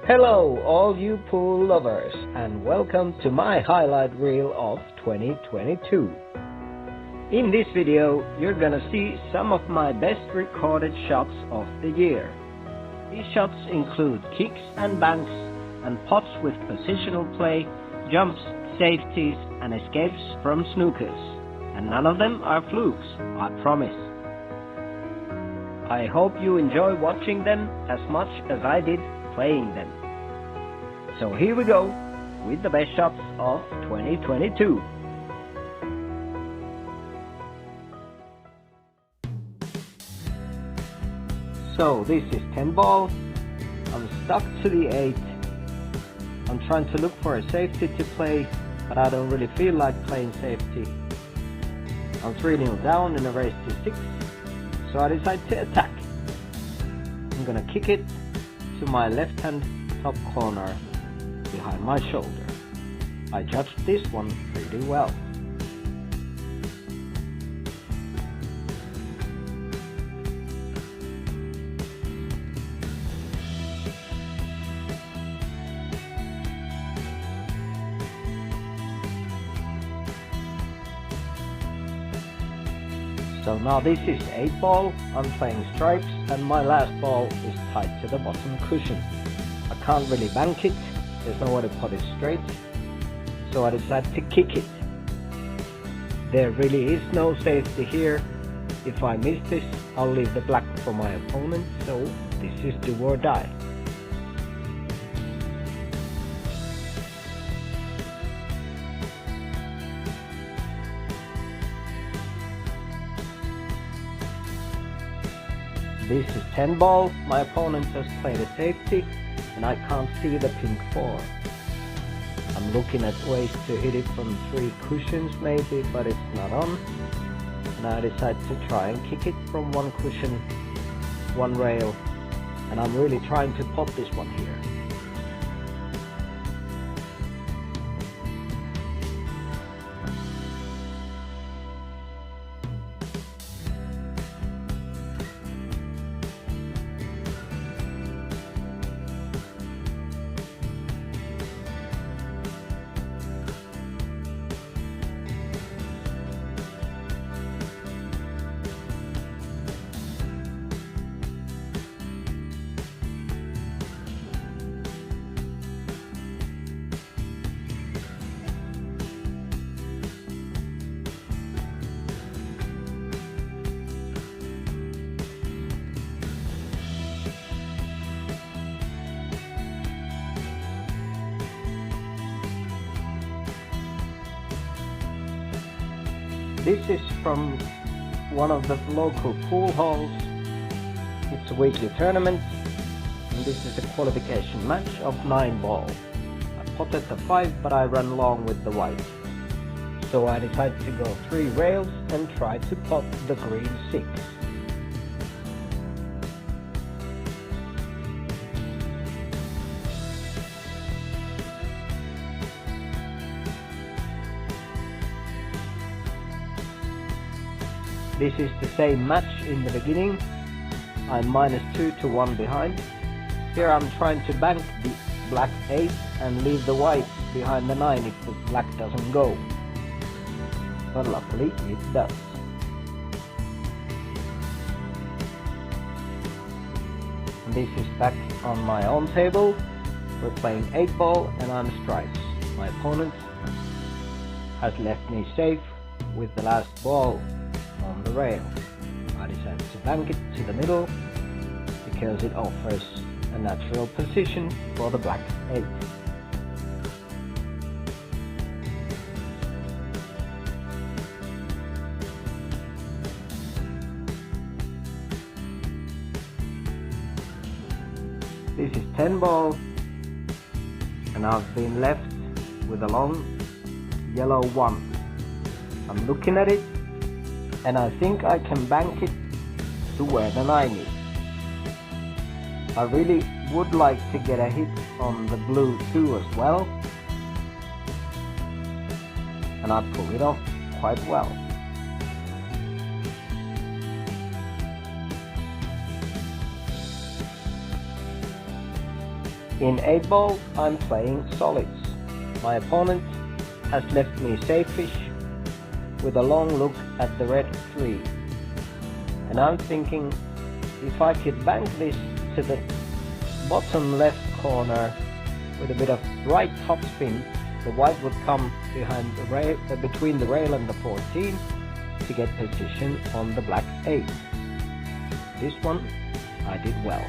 Hello all you pool lovers and welcome to my highlight reel of 2022. In this video you're gonna see some of my best recorded shots of the year. These shots include kicks and banks and pots with positional play, jumps, safeties and escapes from snookers. And none of them are flukes, I promise. I hope you enjoy watching them as much as I did playing them. So here we go with the best shots of 2022. So this is 10 ball. I'm stuck to the 8. I'm trying to look for a safety to play, but I don't really feel like playing safety. I'm 3-0 down in a race to 6, so I decide to attack. I'm gonna kick it to my left hand top corner behind my shoulder. I judged this one pretty well. So now this is 8 ball, I'm playing stripes and my last ball is tied to the bottom cushion. I can't really bank it, there's nowhere to put it straight, so I decided to kick it. There really is no safety here. If I miss this, I'll leave the black for my opponent, so this is do or die. This is 10 ball, my opponent has played a safety and I can't see the pink 4. I'm looking at ways to hit it from 3 cushions maybe, but it's not on. And I decide to try and kick it from 1 cushion, 1 rail, and I'm really trying to pot this one here. This is from one of the local pool halls. It's a weekly tournament and this is a qualification match of 9 ball. I potted the 5 but I ran long with the white. So I decided to go 3 rails and try to pot the green 6. This is the same match in the beginning. I'm -2 to 1 behind. Here I'm trying to bank the black 8 and leave the white behind the 9 if the black doesn't go. But luckily it does. And this is back on my own table. We're playing 8 ball and I'm stripes. My opponent has left me safe with the last ball on the rail. I decided to bank it to the middle because it offers a natural position for the black 8. This is 10 ball and I've been left with a long yellow 1. I'm looking at it and I think I can bank it to where the 9 is. I really would like to get a hit on the blue 2 as well, and I pull it off quite well. In 8 ball, I'm playing solids. My opponent has left me safe-ish with a long look at the red 3. And I'm thinking, if I could bank this to the bottom left corner with a bit of right topspin, the white would come behind the rail, between the rail and the 14 to get position on the black 8. This one I did well.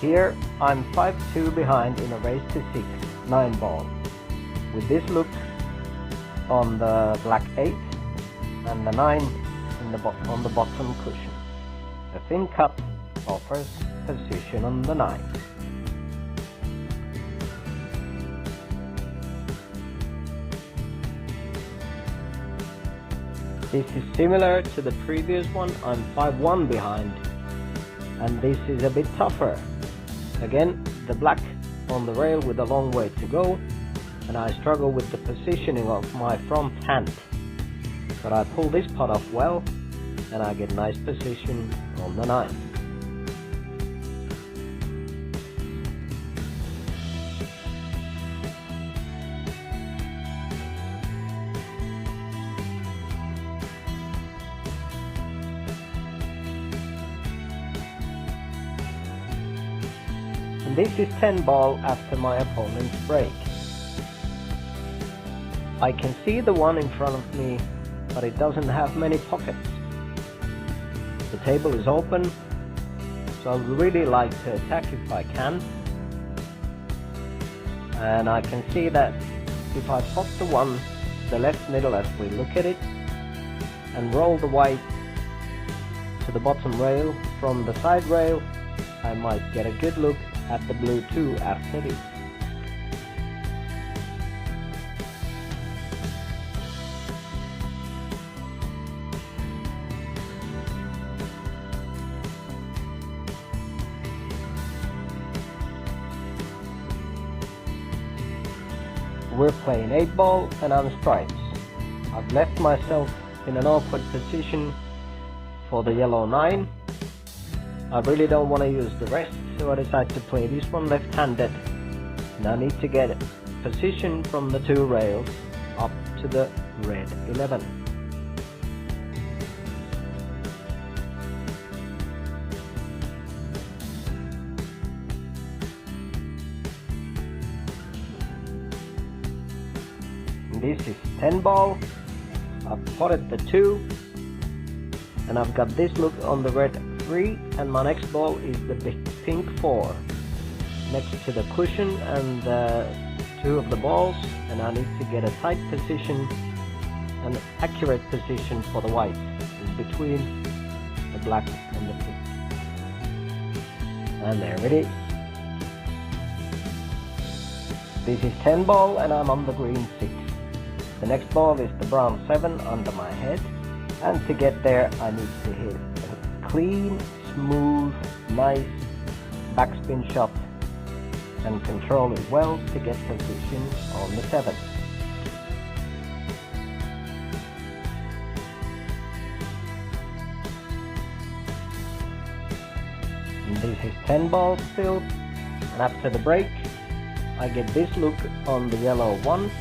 Here I'm 5-2 behind in a race to 6, 9 ball. With this look on the black 8 and the 9 in on the bottom cushion. The thin cut offers position on the 9. This is similar to the previous one. I'm 5-1 behind, and this is a bit tougher. Again, the black on the rail with a long way to go, and I struggle with the positioning of my front hand. But I pull this pot off well, and I get nice position on the 9. And this is 10 ball after my opponent's break. I can see the one in front of me, but it doesn't have many pockets. The table is open, so I would really like to attack if I can. And I can see that if I pop the one to the left middle as we look at it, and roll the white to the bottom rail from the side rail, I might get a good look at the blue 2 after this. We're playing 8 ball and I'm stripes. I've left myself in an awkward position for the yellow 9. I really don't want to use the rest, so I decide to play this one left-handed. And I need to get position from the 2 rails up to the red 11. This is 10 ball. I've potted the 2, and I've got this look on the red 3, and my next ball is the pink 4 next to the cushion and 2 of the balls, and I need to get a tight position, an accurate position for the white is between the black and the pink. And there it is. This is 10 ball and I'm on the green 6. The next ball is the brown 7 under my head, and to get there I need to hit a clean, smooth, nice backspin shot and control it well to get position on the 7. And this is 10 ball still, and after the break I get this look on the yellow 1,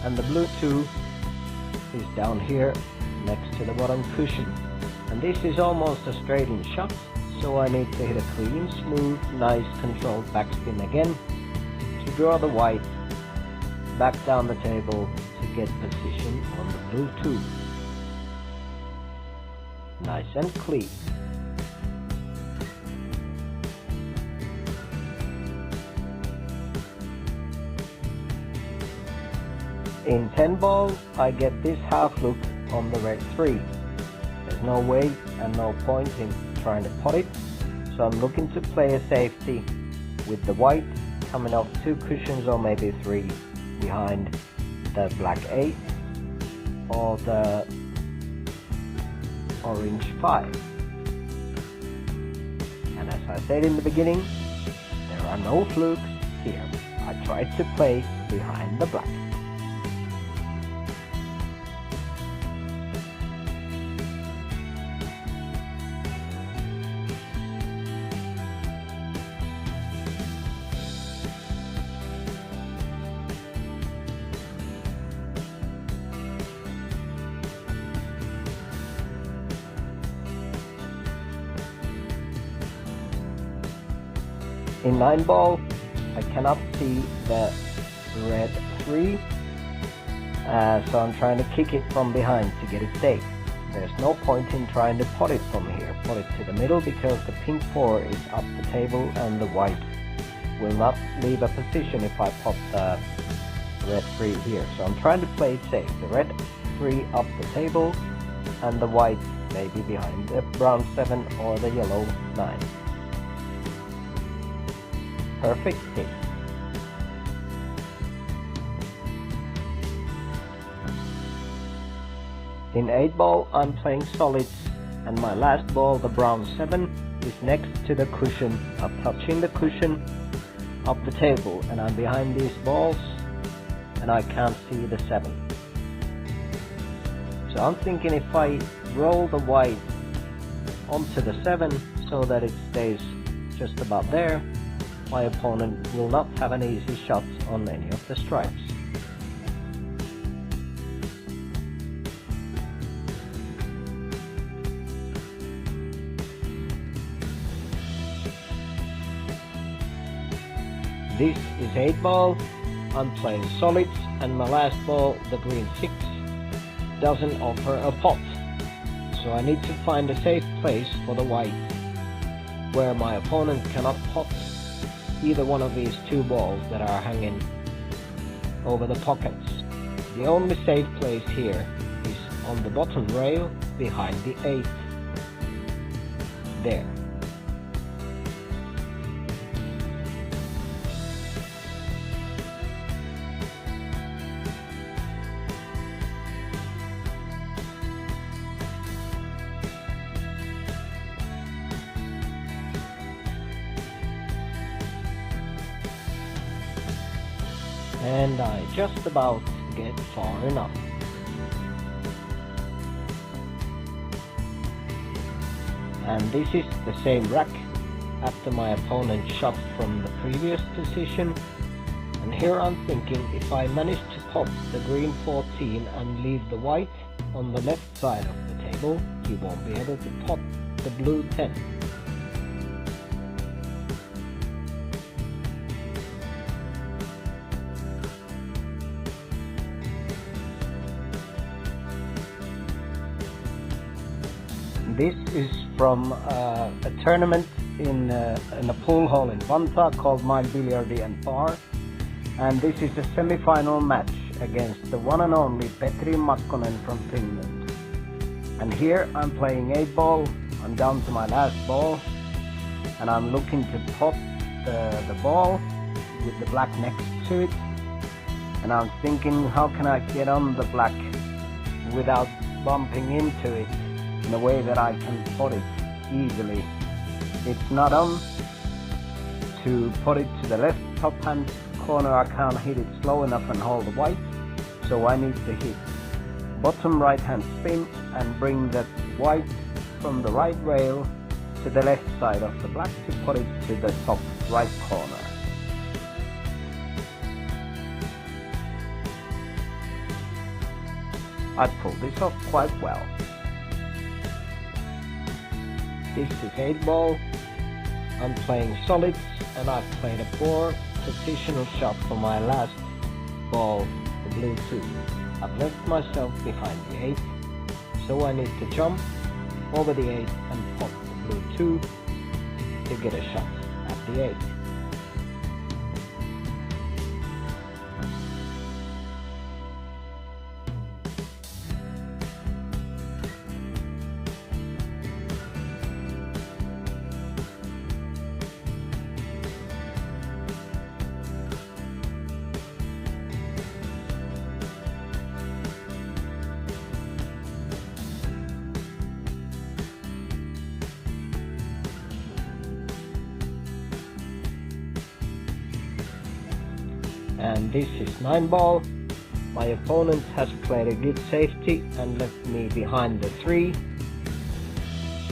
and the blue 2 is down here next to the bottom cushion. And this is almost a straight-in shot, so I need to hit a clean, smooth, nice controlled backspin again to draw the white back down the table to get position on the blue 2. Nice and clean. In 10 ball, I get this half look on the red 3. There's no way and no point in trying to pot it, so I'm looking to play a safety with the white coming off 2 cushions or maybe 3 behind the black 8 or the orange 5. And as I said in the beginning, there are no flukes here. I tried to play behind the black. In 9 ball, I cannot see the red 3, so I'm trying to kick it from behind to get it safe. There's no point in trying to pot it from here. Pot it to the middle because the pink 4 is up the table and the white will not leave a position if I pop the red 3 here. So I'm trying to play it safe. The red 3 up the table and the white maybe behind the brown 7 or the yellow 9. Perfect hit. In 8 ball I'm playing solids and my last ball, the brown 7, is next to the cushion. I'm touching the cushion up the table and I'm behind these balls and I can't see the 7. So I'm thinking if I roll the white onto the 7 so that it stays just about there, my opponent will not have an easy shot on any of the stripes. This is 8 ball, I'm playing solids and my last ball, the green 6, doesn't offer a pot. So I need to find a safe place for the white where my opponent cannot pot either one of these 2 balls that are hanging over the pockets. The only safe place here is on the bottom rail behind the 8. There. And I just about get far enough. And this is the same rack after my opponent shot from the previous position. And here I'm thinking if I manage to pop the green 14 and leave the white on the left side of the table, he won't be able to pop the blue 10. This is from a tournament in a pool hall in Vantaa called My Biljardi and Bar, and this is a semi-final match against the one and only Petri Makkonen from Finland. And here I'm playing 8 ball, I'm down to my last ball, and I'm looking to pop the ball with the black next to it, and I'm thinking how can I get on the black without bumping into it in a way that I can pot it easily. It's not on to put it to the left top hand corner. I can't hit it slow enough and hold the white, so I need to hit bottom right hand spin and bring the white from the right rail to the left side of the black to put it to the top right corner. I pulled this off quite well. This is 8 ball, I'm playing solids and I've played a poor positional shot for my last ball, the blue 2. I've left myself behind the 8, so I need to jump over the 8 and pop the blue 2 to get a shot at the 8. And this is 9 ball. My opponent has played a good safety and left me behind the 3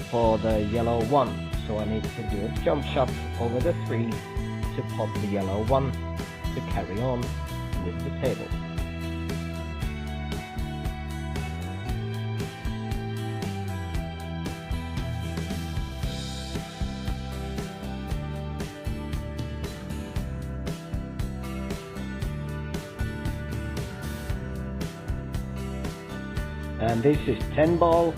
for the yellow 1. So I need to do a jump shot over the 3 to pop the yellow 1 to carry on with the table. And this is 10 ball.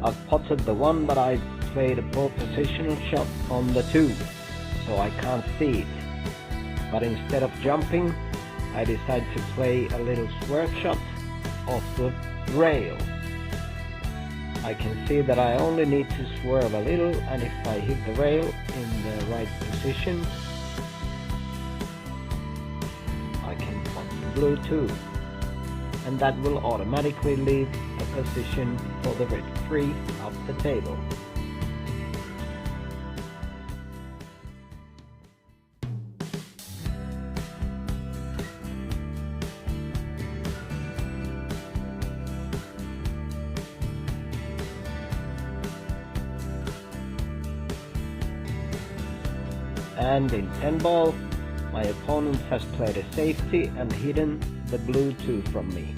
I've potted the 1, but I played a poor positional shot on the 2, so I can't see it. But instead of jumping, I decided to play a little swerve shot off the rail. I can see that I only need to swerve a little, and if I hit the rail in the right position, I can pot the blue 2, and that will automatically leave a position for the red 3 up the table. And in 10 ball, my opponent has played a safety and hidden the blue 2 from me.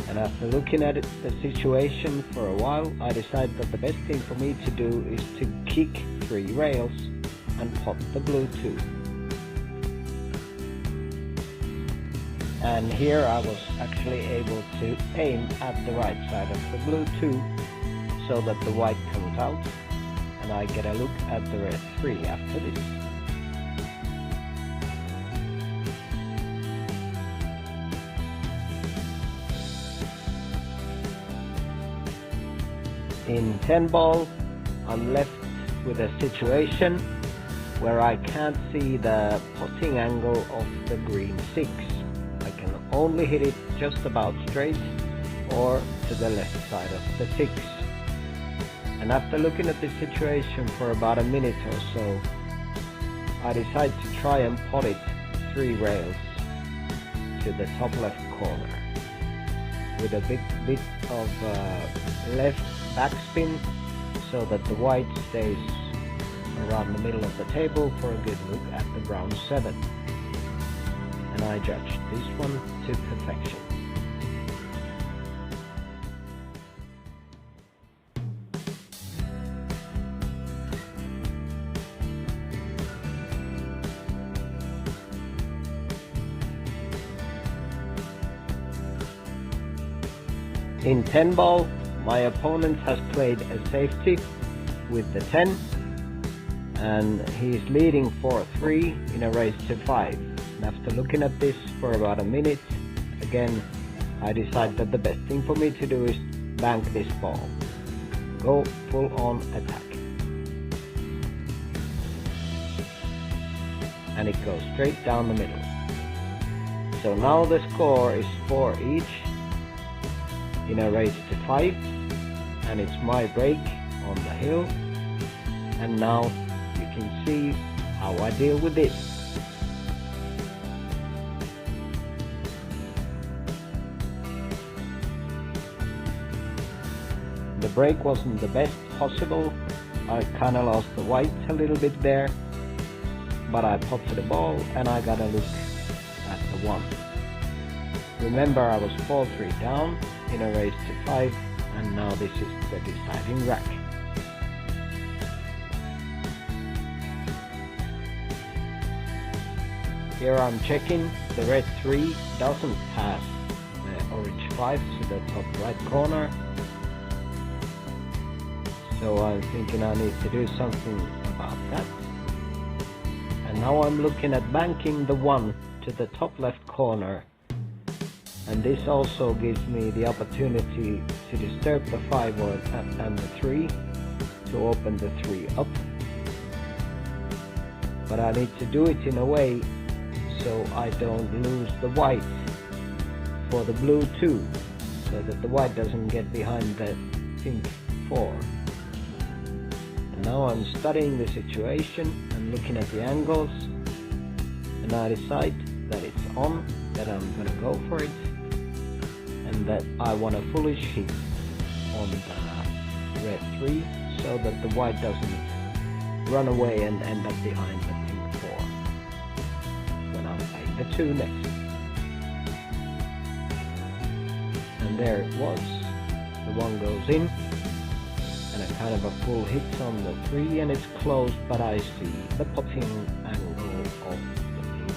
And after looking at the situation for a while, I decided that the best thing for me to do is to kick 3 rails and pot the blue 2. And here I was actually able to aim at the right side of the blue 2 so that the white comes out, and I get a look at the red 3 after this. In 10 ball, I'm left with a situation where I can't see the potting angle of the green 6. I can only hit it just about straight or to the left side of the 6. And after looking at this situation for about a minute or so, I decided to try and pot it 3 rails to the top left corner with a bit of left backspin so that the white stays around the middle of the table for a good look at the brown 7. And I judged this one to perfection. In 10 ball, my opponent has played a safety with the 10, and he's leading 4-3 in a race to 5. And after looking at this for about a minute, again I decided that the best thing for me to do is bank this ball. Go full on attack. And it goes straight down the middle. So now the score is 4 each in a race to 5, and it's my break on the hill, and now you can see how I deal with this. The break wasn't the best possible. I kinda lost the white a little bit there, but I potted the ball and I got a look at the 1. Remember, I was 4-3 down in a race to 5, and now this is the deciding rack. Here I'm checking, the red 3 doesn't pass the orange 5 to the top right corner, so I'm thinking I need to do something about that. And now I'm looking at banking the 1 to the top left corner, and this also gives me the opportunity to disturb the 5 and the 3 to open the 3 up. But I need to do it in a way so I don't lose the white for the blue 2, so that the white doesn't get behind the pink 4. And now I'm studying the situation and looking at the angles, and I decide that it's on, that I'm gonna go for it, and that I want a foolish hit on the red 3 so that the white doesn't run away and end up behind the pink 4 when I'm playing the 2 next. And there it was. The 1 goes in, and a kind of a full hit on the 3, and it's closed, but I see the potting angle of the blue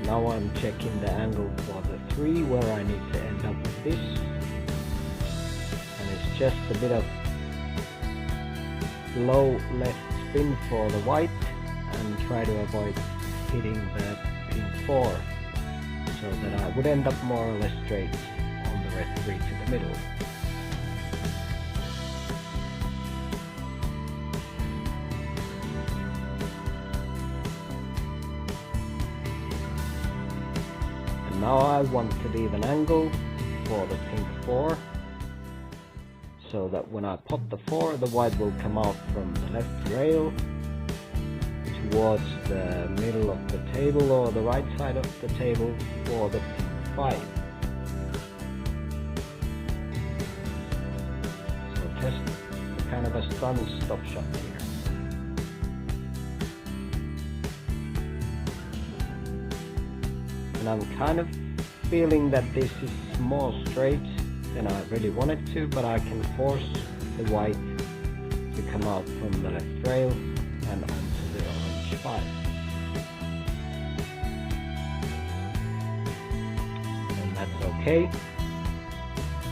2. now I'm checking the angle for the 3 where I need to end up with this, and it's just a bit of low left spin for the white and try to avoid hitting the pink 4, so that I would end up more or less straight on the red 3 to the middle. And now I want to leave an angle for the pink 4, so that when I pop the 4, the white will come out from the left rail towards the middle of the table or the right side of the table for the pink 5. So just kind of a stun stop shot here. And I'm kind of feeling that this is more straight than I really wanted to, but I can force the white to come out from the left rail and onto the orange 5. And that's okay.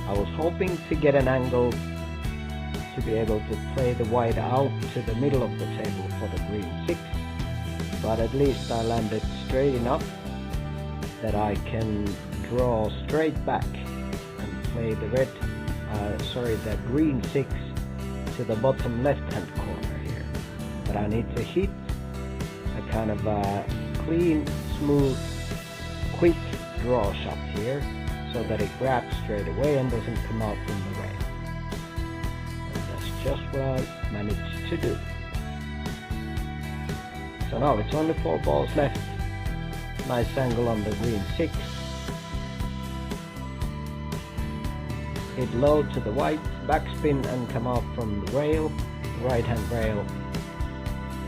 I was hoping to get an angle to be able to play the white out to the middle of the table for the green 6, but at least I landed straight enough that I can draw straight back and play the the green 6 to the bottom left hand corner here. But I need to hit a kind of a clean, smooth, quick draw shot here, so that it grabs straight away and doesn't come out from the rail. And that's just what I managed to do. So now it's only 4 balls left. Nice angle on the green 6. Hit low to the white, backspin and come out from the rail, right hand rail,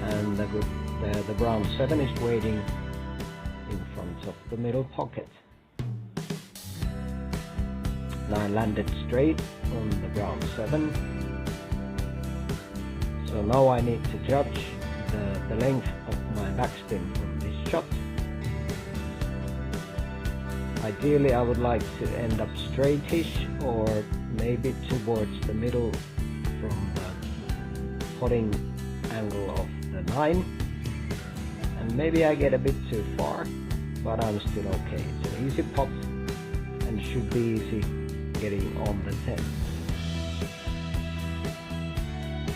and the brown 7 is waiting in front of the middle pocket. Now I landed straight on the brown 7, so now I need to judge the length of my backspin from this shot. Ideally I would like to end up straightish, or maybe towards the middle from the potting angle of the 9, and maybe I get a bit too far, but I'm still okay. It's an easy pot and should be easy getting on the 10.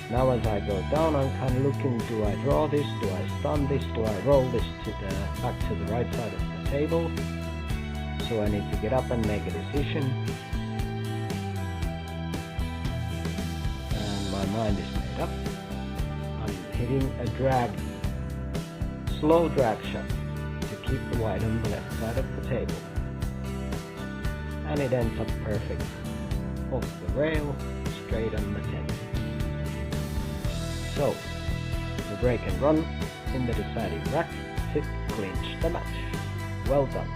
Now as I go down, I'm kind of looking, do I draw this, do I stun this, do I roll this back to the right side of the table? So I need to get up and make a decision, and my mind is made up. I'm hitting a slow drag shot to keep the white on the left side of the table, and it ends up perfect off the rail, straight on the 10. So the break and run in the deciding rack to clinch the match. Well done.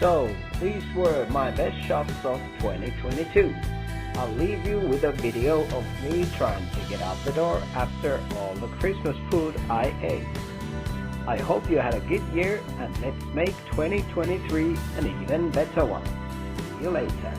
So these were my best shots of 2022. I'll leave you with a video of me trying to get out the door after all the Christmas food I ate. I hope you had a good year, and let's make 2023 an even better one. See you later.